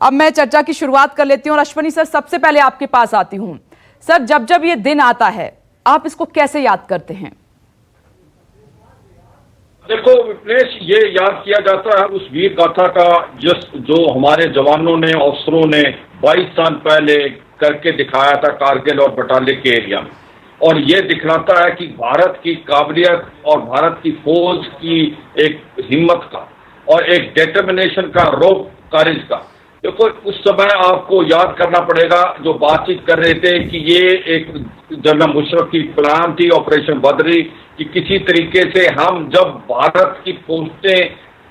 अब मैं चर्चा की शुरुआत कर लेती हूँ और अश्वनी सर सबसे पहले आपके पास आती हूँ। सर, जब जब ये दिन आता है आप इसको कैसे याद करते हैं? देखो विपनेश, ये याद किया जाता है उस वीर गाथा का जो हमारे जवानों ने, अफसरों ने 22 साल पहले करके दिखाया था कारगिल और बटाले के एरिया में। और ये दिखलाता है कि भारत की काबिलियत और भारत की फौज की एक हिम्मत का और एक डिटर्मिनेशन का, रोब कारिज का। देखो उस समय आपको याद करना पड़ेगा, जो बातचीत कर रहे थे कि ये एक जनरल मुशर्रफ की प्लान थी ऑपरेशन बदरी, कि किसी तरीके से हम जब भारत की पोस्टें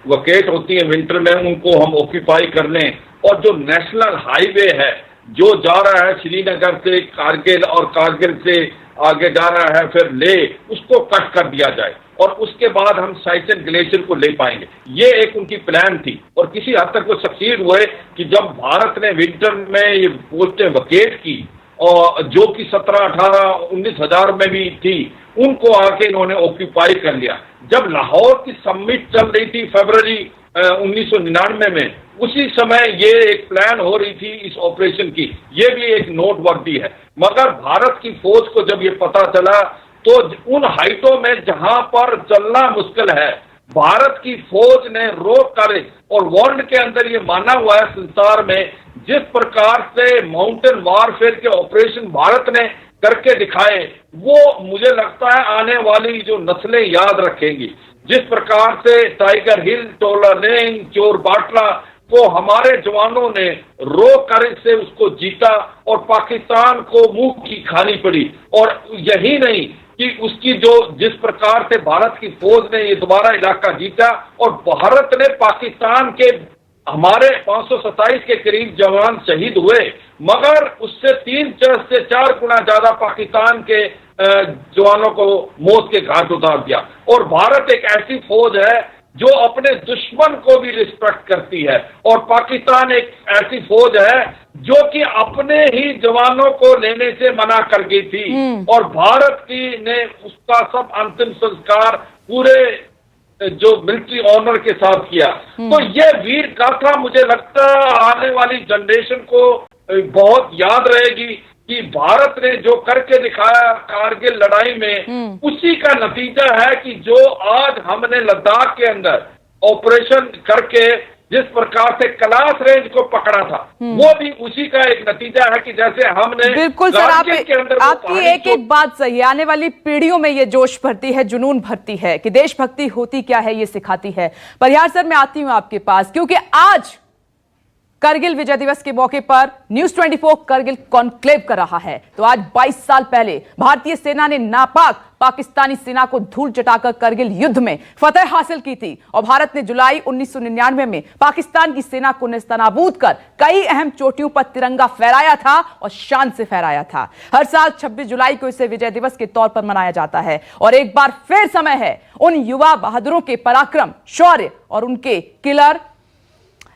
वकेट होती हैं विंटर में, उनको हम ऑक्यूपाई कर लें। और जो नेशनल हाईवे है जो जा रहा है श्रीनगर से कारगिल और कारगिल से आगे जा रहा है फिर ले, उसको कट कर दिया जाए और उसके बाद हम साइचन ग्लेशियर को ले पाएंगे। ये एक उनकी प्लान थी और किसी हद तक वो सक्सीड हुए कि जब भारत ने विंटर में ये पोस्टें वकेट की और जो कि 17, 18, 19 हजार में भी थी, उनको आके इन्होंने ऑक्यूपाई कर लिया। जब लाहौर की समिट चल रही थी फरवरी 1999 में, उसी समय ये एक प्लान हो रही थी इस ऑपरेशन की। ये भी एक नोटवर्दी है। मगर भारत की फौज को जब ये पता चला तो उन हाइटों में जहां पर चलना मुश्किल है, भारत की फौज ने रोक करे और वर्ल्ड के अंदर ये माना हुआ है संसार में, जिस प्रकार से माउंटेन वारफेयर के ऑपरेशन भारत ने करके दिखाए, वो मुझे लगता है आने वाली जो नस्लें याद रखेंगी। जिस प्रकार से टाइगर हिल, टोलारेंग, चोर बाटला को हमारे जवानों ने रो कर से उसको जीता और पाकिस्तान को मुंह की खानी पड़ी। और यही नहीं कि उसकी जो जिस प्रकार से भारत की फौज ने ये दोबारा इलाका जीता और भारत ने पाकिस्तान के हमारे 527 के करीब जवान शहीद हुए, मगर उससे 3 से 4 गुना ज्यादा पाकिस्तान के जवानों को मौत के घाट उतार दिया। और भारत एक ऐसी फौज है जो अपने दुश्मन को भी रिस्पेक्ट करती है और पाकिस्तान एक ऐसी फौज है जो कि अपने ही जवानों को लेने से मना कर गई थी और भारत की ने उसका सब अंतिम संस्कार पूरे जो मिलिट्री ऑनर के साथ किया। तो ये वीर गाथा मुझे लगता है आने वाली जनरेशन को बहुत याद रहेगी कि भारत ने जो करके दिखाया कारगिल लड़ाई में, उसी का नतीजा है कि जो आज हमने लद्दाख के अंदर ऑपरेशन करके जिस प्रकार से कलाश रेंज को पकड़ा था, वो भी उसी का एक नतीजा है कि जैसे हमने बिल्कुल सर, आपकी एक एक बात सही है। आने वाली पीढ़ियों में ये जोश भरती है, जुनून भरती है कि देशभक्ति होती क्या है ये सिखाती है। परिहार सर, मैं आती हूं आपके पास क्योंकि आज करगिल विजय दिवस के मौके पर न्यूज 24 करगिल कॉन्क्लेव कर रहा है। तो आज 22 साल पहले भारतीय सेना ने नापाक पाकिस्तानी सेना को धूल चटाकर करगिल युद्ध में फतह हासिल की थी और भारत ने जुलाई 1999 में पाकिस्तान की सेना को नेस्तनाबूद कर कई अहम चोटियों पर तिरंगा फहराया था और शान से फहराया था। हर साल 26 जुलाई को इसे विजय दिवस के तौर पर मनाया जाता है और एक बार फिर समय है उन युवा बहादुरों के पराक्रम, शौर्य और उनके किलर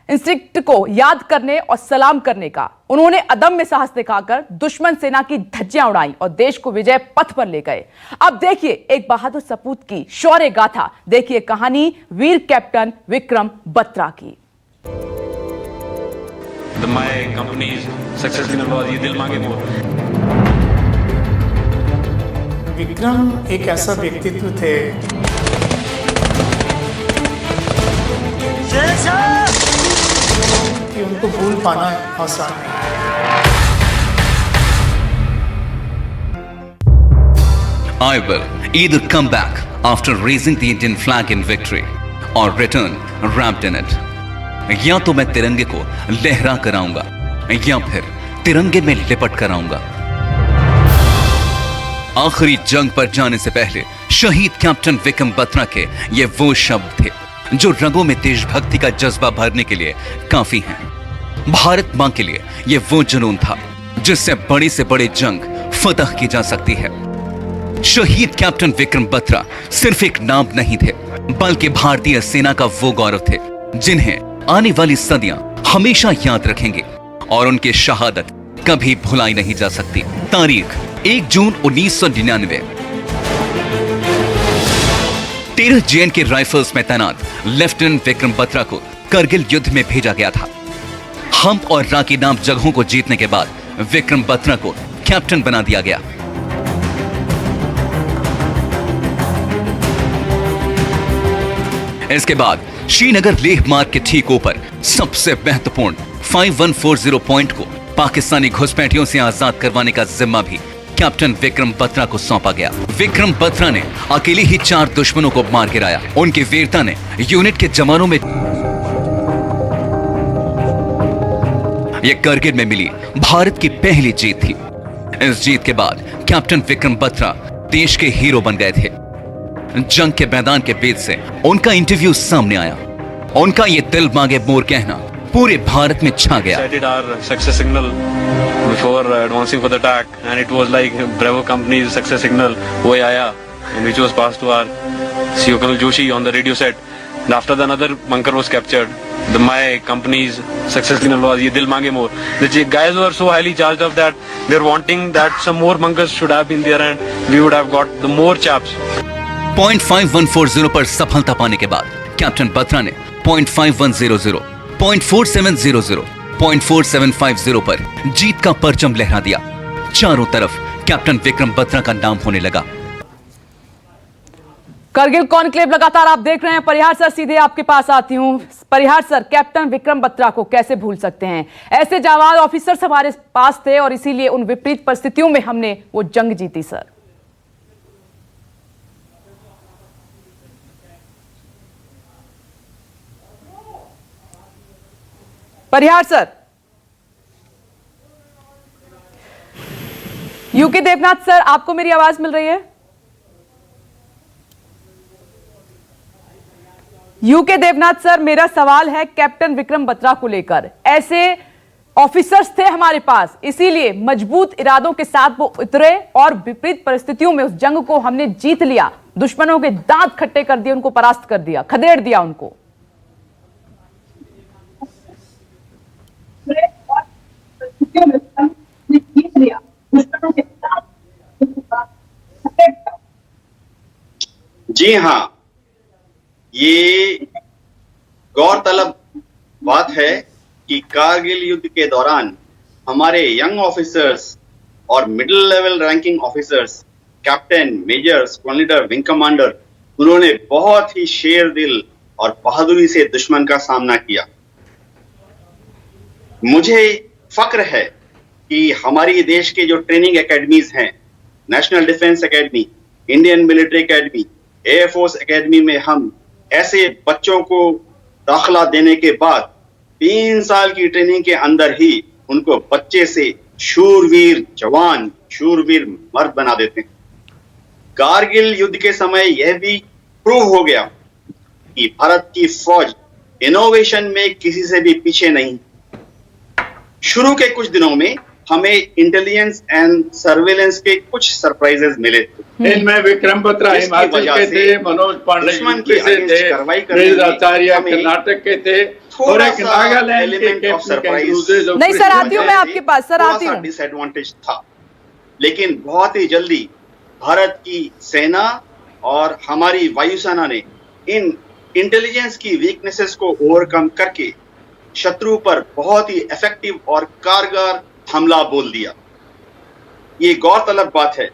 इंस्टिंक्ट को याद करने और सलाम करने का। उन्होंने अदम्य साहस दिखाकर दुश्मन सेना की धज्जियां उड़ाई और देश को विजय पथ पर ले गए। अब देखिए एक बहादुर सपूत की शौर्य गाथा, देखिए कहानी वीर कैप्टन विक्रम बत्रा की। विक्रम एक ऐसा व्यक्तित्व थे कि उनको भूल पाना आसान नहीं। I will either come back after raising the Indian flag in victory or return wrapped in it. या तो मैं तिरंगे को लहरा कर आऊंगा या फिर तिरंगे में लिपट कर आऊंगा। आखिरी जंग पर जाने से पहले शहीद कैप्टन विक्रम बत्रा के ये वो शब्द थे जो रगों में देशभक्ति का जज्बा भरने के लिए काफी हैं। भारत मां के लिए ये वो जुनून था जिससे बड़ी से बड़ी जंग फतह की जा सकती है। शहीद कैप्टन विक्रम बत्रा सिर्फ एक नाम नहीं थे, बल्कि भारतीय सेना का वो गौरव थे जिन्हें आने वाली सदियां हमेशा याद रखेंगे और उनकी शहादत कभी भुलाई नहीं जा सकती। तारीख 1 जून 1999। 13 JNK राइफल्स में तैनात लेफ्टिनेंट विक्रम बत्रा को करगिल युद्ध में भेजा गया था। हम्प और राकी नाम जगहों को जीतने के बाद विक्रम बत्रा को कैप्टन बना दिया गया। इसके बाद श्रीनगर लेह मार्ग के ठीक ऊपर सबसे महत्वपूर्ण 5140 पॉइंट को पाकिस्तानी घुसपैठियों से आजाद करवाने का जिम्मा भी कैप्टन विक्रम बत्रा को सौंपा गया। विक्रम बत्रा ने अकेले ही 4 दुश्मनों को मार गिराया। उनकी वीरता ने यूनिट के जवानों में यह करगिल में मिली भारत की पहली जीत थी। इस जीत के बाद कैप्टन विक्रम बत्रा देश के हीरो बन गए थे। जंग के मैदान के बीच से उनका इंटरव्यू सामने आया। उनका ये दिल मांगे मोर कहना पूरे भारत में छा गया। Success signal before advancing for the attack and it was like bravo company's success signal वो आया which was pass to our CO colonel Joshi on the radio set and after the another bunker was captured my company's success signal was ye dil mange more. The guys were so highly charged up that they're wanting that some more bunkers should have been there and we would have got the more chaps. 0.5140 पर सफलता पाने के बाद captain Batra ने 0.5100, 0.4700, 0.4750 पर जीत का परचम लहरा दिया। चारों तरफ कैप्टन विक्रम बत्रा का नाम होने लगा। करगिल कॉन्क्लेव लगातार आप देख रहे हैं। परिहार सर, सीधे आपके पास आती हूं। परिहार सर, कैप्टन विक्रम बत्रा को कैसे भूल सकते हैं? ऐसे जाबाज ऑफिसर्स हमारे पास थे और इसीलिए उन विपरीत परिस्थितियों में हमने वो जंग जीती सर। परिहार सर, यूके देवनाथ सर, आपको मेरी आवाज मिल रही है? यूके देवनाथ सर, मेरा सवाल है कैप्टन विक्रम बत्रा को लेकर। ऐसे ऑफिसर्स थे हमारे पास, इसीलिए मजबूत इरादों के साथ वो उतरे और विपरीत परिस्थितियों में उस जंग को हमने जीत लिया। दुश्मनों के दांत खट्टे कर दिए, उनको परास्त कर दिया, खदेड़ दिया उनको। जी हाँ, ये गौरतलब बात है कि कारगिल युद्ध के दौरान हमारे यंग ऑफिसर्स और middle level ranking officers, captain, major, squadron leader, wing commander, उन्होंने बहुत ही शेर दिल और बहादुरी से दुश्मन का सामना किया। मुझे फक्र है कि हमारी देश के जो ट्रेनिंग एकेडमीज हैं, national defence academy, Indian military academy, air force academy में हम ऐसे बच्चों को दाखिला देने के बाद 3 साल की ट्रेनिंग के अंदर ही उनको बच्चे से शूरवीर जवान, शूरवीर मर्द बना देते हैं। कारगिल युद्ध के समय यह भी प्रूव हो गया कि भारत की फौज इनोवेशन में किसी से भी पीछे नहीं। शुरू के कुछ दिनों में हमें इंटेलिजेंस एंड सर्वेलेंस के कुछ सरप्राइजेस मिले थे। इनमें विक्रम बत्रा हिमाचल के थे, मनोज पांडे यूपी से थे, आचार्य कर्नाटक के थे और एक नागालैंड के कैप्टन। नहीं सर, आती हूं मैं आपके पास। सर आती हूं। डिसएडवांटेज था, लेकिन बहुत ही जल्दी भारत की सेना और हमारी वायुसेना ने इन इंटेलिजेंस की वीकनेसेस को ओवरकम करके शत्रु पर बहुत ही इफेक्टिव और कारगर हमला बोल दिया। ये गौरतलब बात है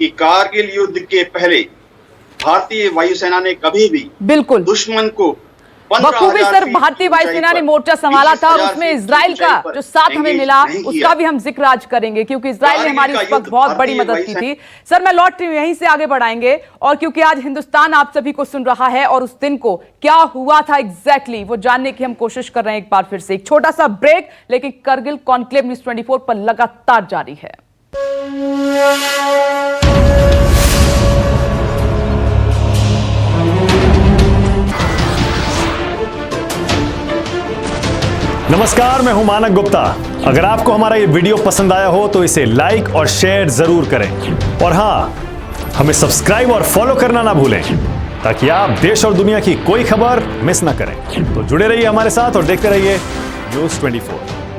कि कारगिल युद्ध के पहले भारतीय वायुसेना ने कभी भी बिल्कुल दुश्मन को बखूबी सर भारतीय वायुसेना ने मोर्चा संभाला था और उसमें इजराइल का जो साथ हमें मिला उसका भी हम जिक्र आज करेंगे, क्योंकि इजराइल ने हमारी उस वक्त बहुत बड़ी मदद की थी। सर मैं लौट रही हूं, यहीं से आगे बढ़ाएंगे, और क्योंकि आज हिंदुस्तान आप सभी को सुन रहा है और उस दिन को क्या हुआ था एग्जैक्टली वो जानने की हम कोशिश कर रहे हैं। एक बार फिर से एक छोटा सा ब्रेक, लेकिन करगिल कॉन्क्लेव न्यूज़ 24 पर लगातार जारी है। नमस्कार, मैं हूं मानक गुप्ता। अगर आपको हमारा ये वीडियो पसंद आया हो तो इसे लाइक और शेयर जरूर करें, और हां, हमें सब्सक्राइब और फॉलो करना ना भूलें ताकि आप देश और दुनिया की कोई खबर मिस ना करें। तो जुड़े रहिए हमारे साथ और देखते रहिए न्यूज़ 24।